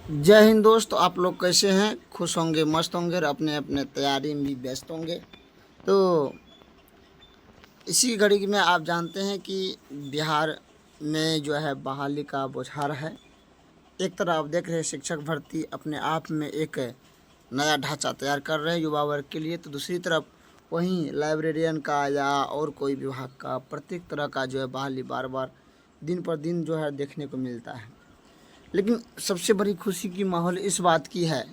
जय हिंद दोस्त। तो आप लोग कैसे हैं? खुश होंगे, मस्त होंगे और अपने अपने तैयारी में भी व्यस्त होंगे। तो इसी घड़ी में आप जानते हैं कि बिहार में जो है बहाली का बौछार है। एक तरफ आप देख रहे हैं शिक्षक भर्ती अपने आप में एक नया ढांचा तैयार कर रहे हैं युवा वर्ग के लिए, तो दूसरी तरफ वहीं लाइब्रेरियन का या और कोई विभाग का प्रत्येक तरह का जो है बहाली बार बार दिन पर दिन जो है देखने को मिलता है। लेकिन सबसे बड़ी खुशी की माहौल इस बात की है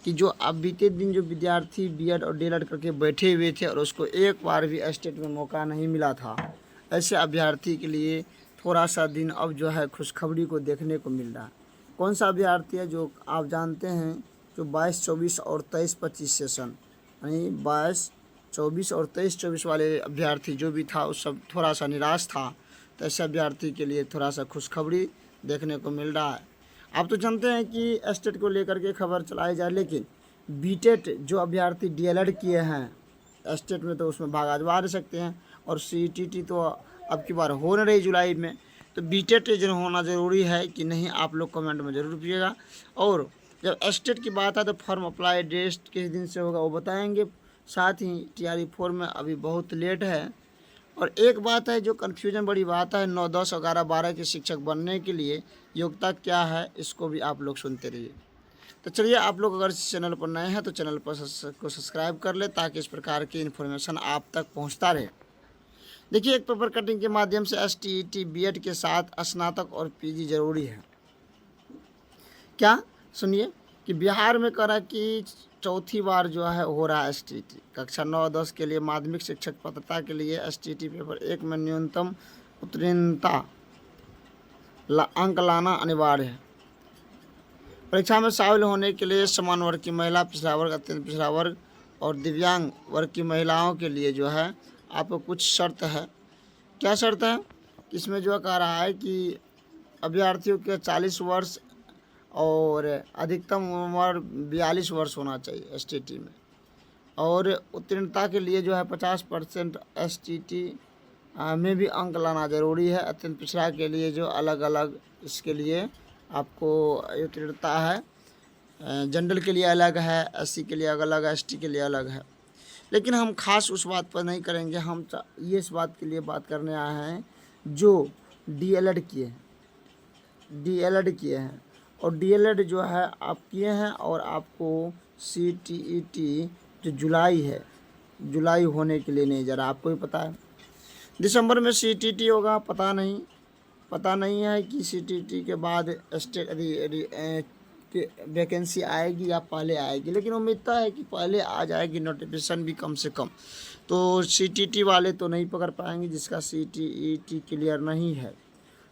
कि जो अब बीते दिन जो विद्यार्थी बीएड और डीएलएड करके बैठे हुए थे और उसको एक बार भी स्टेट में मौका नहीं मिला था, ऐसे अभ्यर्थी के लिए थोड़ा सा दिन अब जो है खुशखबरी को देखने को मिल रहा है। कौन सा अभ्यर्थी है? जो आप जानते हैं, जो 22-24 और 23-25 सेशन यानी 22-24 और 23-24 वाले अभ्यर्थी जो भी था उस सब थोड़ा सा निराश था, तो ऐसे अभ्यर्थी के लिए थोड़ा सा खुशखबरी देखने को मिल रहा है। आप तो जानते हैं कि एस्टेट को लेकर के खबर चलाई जाए, लेकिन बीटेट जो अभ्यर्थी डीएलएड किए हैं एस्टेट में तो उसमें भाग आजमा सकते हैं, और सीटीटी तो अब की बार हो नहीं रही जुलाई में। तो बीटेट जो होना ज़रूरी है कि नहीं, आप लोग कमेंट में ज़रूर पूछिएगा। और जब एस्टेट की बात है तो फॉर्म अप्लाई डेट किस दिन से होगा वो बताएंगे। साथ ही टीआरई 4 में अभी बहुत लेट है। और एक बात है जो कन्फ्यूजन बड़ी बात है, 9, 10, 11, 12 के शिक्षक बनने के लिए योग्यता क्या है, इसको भी आप लोग सुनते रहिए। तो चलिए, आप लोग अगर इस चैनल पर नए हैं तो चैनल पर को सब्सक्राइब कर ले ताकि इस प्रकार की इन्फॉर्मेशन आप तक पहुंचता रहे। देखिए, एक पेपर कटिंग के माध्यम से एसटीईटी बीएड के साथ स्नातक और पीजी जरूरी है क्या? सुनिए कि बिहार में करा कि चौथी बार जो है हो रहा है एसटीईटी कक्षा 9-10 के लिए माध्यमिक शिक्षक पात्रता के लिए एसटीईटी पेपर 1 में न्यूनतम उत्तीर्णता अंक लाना अनिवार्य है। परीक्षा में शामिल होने के लिए समान वर्ग की महिला, पिछड़ा वर्ग, अत्यंत पिछड़ा वर्ग और दिव्यांग वर्ग की महिलाओं के लिए जो है आपको कुछ शर्त है। क्या शर्त है? इसमें जो कह रहा है कि अभ्यर्थियों के 40 वर्ष और अधिकतम उम्र 42 वर्ष होना चाहिए एसटीटी में, और उत्तीर्णता के लिए जो है 50% एसटीटी में भी अंक लाना ज़रूरी है। अत्यंत पिछड़ा के लिए जो अलग अलग इसके लिए आपको उत्तीर्णता है, जनरल के लिए अलग है, एससी के लिए अलग है, एसटी के लिए अलग है। लेकिन हम खास उस बात पर नहीं करेंगे, हम ये इस बात के लिए बात करने आए हैं जो डीएलएड किए हैं, डीएलएड किए हैं और डीएलएड जो है आप किए हैं और आपको सीटीईटी जो जुलाई है, जुलाई होने के लिए नहीं, ज़रा आपको ही पता है दिसंबर में सीटीईटी होगा। पता नहीं है कि सीटीईटी के बाद स्टेट वैकेंसी आएगी या पहले आएगी, लेकिन उम्मीद है कि पहले आ जाएगी नोटिफिकेशन भी कम से कम। तो सीटीईटी वाले तो नहीं पकड़ पाएंगे जिसका सीटीईटी क्लियर नहीं है।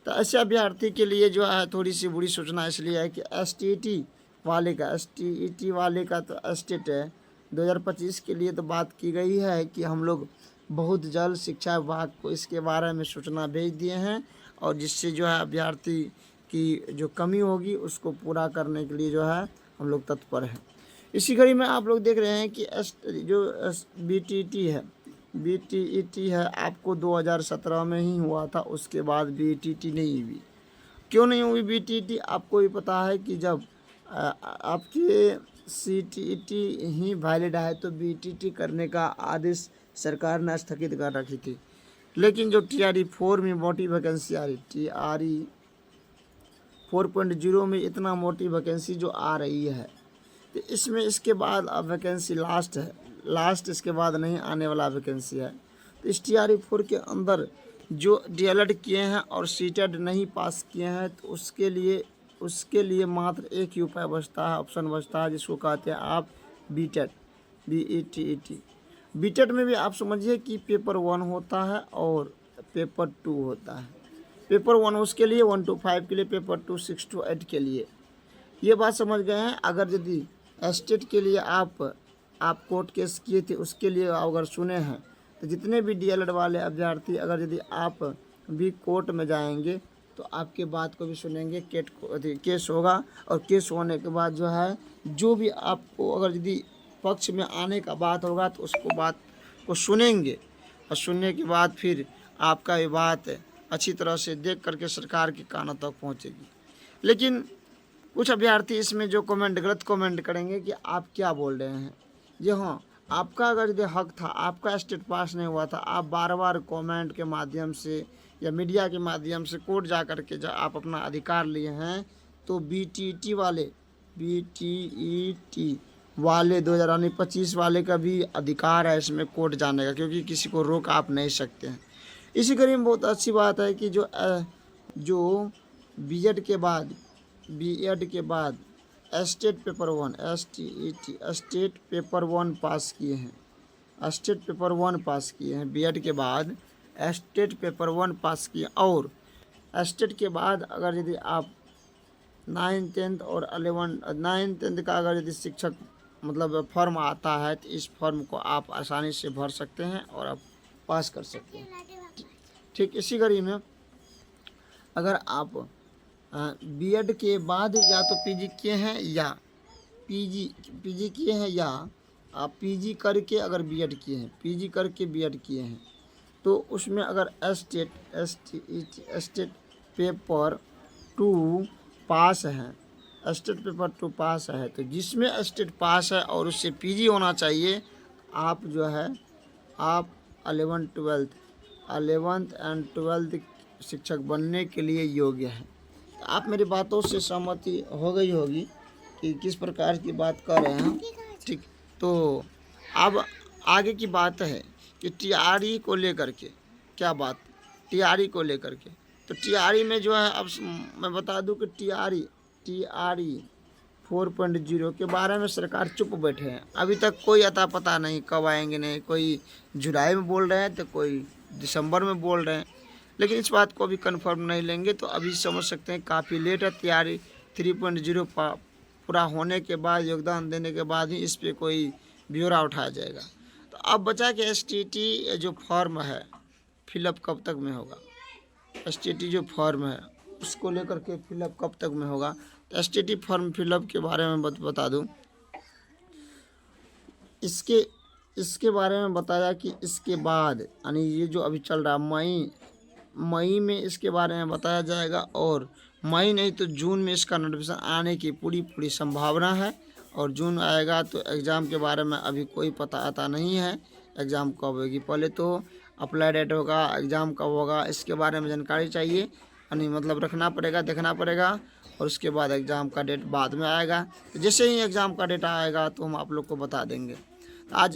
तो ऐसे अभ्यर्थी के लिए जो है थोड़ी सी बुरी सूचना इसलिए है कि एसटीईटी वाले का तो स्टेट 2025 के लिए तो बात की गई है कि हम लोग बहुत जल्द शिक्षा विभाग को इसके बारे में सूचना भेज दिए हैं, और जिससे जो है अभ्यर्थी की जो कमी होगी उसको पूरा करने के लिए जो है हम लोग तत्पर हैं। इसी कड़ी में आप लोग देख रहे हैं कि जो बीटीईटी है आपको 2017 में ही हुआ था, उसके बाद बीटीईटी नहीं हुई। क्यों नहीं हुई बीटीईटी? आपको भी पता है कि जब आपके सीटीईटी ही वैलिड है तो बीटीईटी करने का आदेश सरकार ने स्थगित कर रखी थी। लेकिन जो टीआरई 4 में मोटी वैकेंसी आ रही, टीआरई 4.0 में इतना मोटी वैकेंसी जो आ रही है, तो इसमें इसके बाद अब वैकेंसी लास्ट है, लास्ट इसके बाद नहीं आने वाला वैकेंसी है। तो इस टीआरई 4 के अंदर जो डीएलएड किए हैं और सीटेड नहीं पास किए हैं तो उसके लिए मात्र एक ही उपाय बचता है, ऑप्शन बचता है, जिसको कहते हैं आप बीटेट, बीईटीईटी। बीटेट में भी आप समझिए कि पेपर 1 होता है और पेपर 2 होता है। पेपर 1 उसके लिए 1 to 5 के लिए, पेपर 2 6 to 8 के लिए। ये बात समझ गए हैं? अगर यदि स्टेट के लिए आप कोर्ट केस किए थे उसके लिए अगर सुने हैं तो जितने भी डीएलएड वाले अभ्यर्थी अगर यदि आप भी कोर्ट में जाएंगे तो आपके बात को भी सुनेंगे, केस होगा, और केस होने के बाद जो है जो भी आपको अगर यदि पक्ष में आने का बात होगा तो उसको बात को सुनेंगे, और सुनने के बाद फिर आपका ये बात अच्छी तरह से देख करके सरकार के कानों तक पहुंचेगी। लेकिन कुछ अभ्यर्थी इसमें जो कमेंट गलत कमेंट करेंगे कि आप क्या बोल रहे हैं। जी हाँ, आपका अगर यदि हक था, आपका स्टेट पास नहीं हुआ था, आप बार बार कमेंट के माध्यम से या मीडिया के माध्यम से कोर्ट जा कर के आप अपना अधिकार लिए हैं, तो BTET वाले 2025 वाले का भी अधिकार है इसमें कोर्ट जाने का, क्योंकि किसी को रोक आप नहीं सकते हैं। इसी कड़ी में बहुत अच्छी बात है कि जो बीएड के बाद state paper 1 STET state paper 1 पास किए हैं, बीएड के बाद स्टेट पेपर 1 पास किए, और स्टेट के बाद अगर यदि आप 9th 10th और 9th 10th का अगर यदि शिक्षक मतलब फॉर्म आता है, तो इस फॉर्म को आप आसानी से भर सकते हैं और आप पास कर सकते हैं। ठीक इसी कड़ी में अगर आप बीएड के बाद या तो पीजी किए हैं या पीजी किए हैं, या आप पीजी करके अगर बीएड किए हैं, पीजी करके बीएड किए हैं, तो उसमें अगर स्टेट पेपर 2 पास है, स्टेट पेपर 2 पास है, तो जिसमें स्टेट पास है और उससे पीजी होना चाहिए, आप जो है आप 11th एंड 12th शिक्षक बनने के लिए योग्य है। तो आप मेरी बातों से सहमति हो गई होगी कि किस प्रकार की बात कर रहे हैं। ठीक, तो अब आगे की बात है कि टीआरई को लेकर के क्या बात, टीआरई को लेकर के, तो टीआरई में जो है, अब मैं बता दूं कि टीआरई 4.0 के बारे में सरकार चुप बैठे हैं। अभी तक कोई अता पता नहीं कब आएंगे, नहीं कोई जुलाई में बोल रहे हैं तो कोई दिसंबर में बोल रहे हैं, लेकिन इस बात को अभी कंफर्म नहीं लेंगे। तो अभी समझ सकते हैं काफ़ी लेट है, टीआरई 3.0 पूरा होने के बाद, योगदान देने के बाद ही इस पर कोई ब्यौरा उठाया जाएगा। तो अब बचा कि STT जो फॉर्म है फिलअप कब तक में होगा, STT जो फॉर्म है उसको लेकर के फिलअप कब तक में होगा। तो STT फॉर्म फिलअप के बारे में बता दूं, इसके बारे में बताया कि इसके बाद यानी ये जो अभी चल रहा मई में इसके बारे में बताया जाएगा, और मई नहीं तो जून में इसका नोटिफिकेशन आने की पूरी संभावना है। और जून आएगा तो एग्ज़ाम के बारे में अभी कोई पता आता नहीं है, एग्ज़ाम कब होगी। पहले तो अप्लाई डेट होगा, एग्ज़ाम कब होगा इसके बारे में जानकारी चाहिए, यानी मतलब रखना पड़ेगा, देखना पड़ेगा, और उसके बाद एग्ज़ाम का डेट बाद में आएगा। तो जैसे ही एग्ज़ाम का डेट आएगा तो हम आप लोग को बता देंगे। आज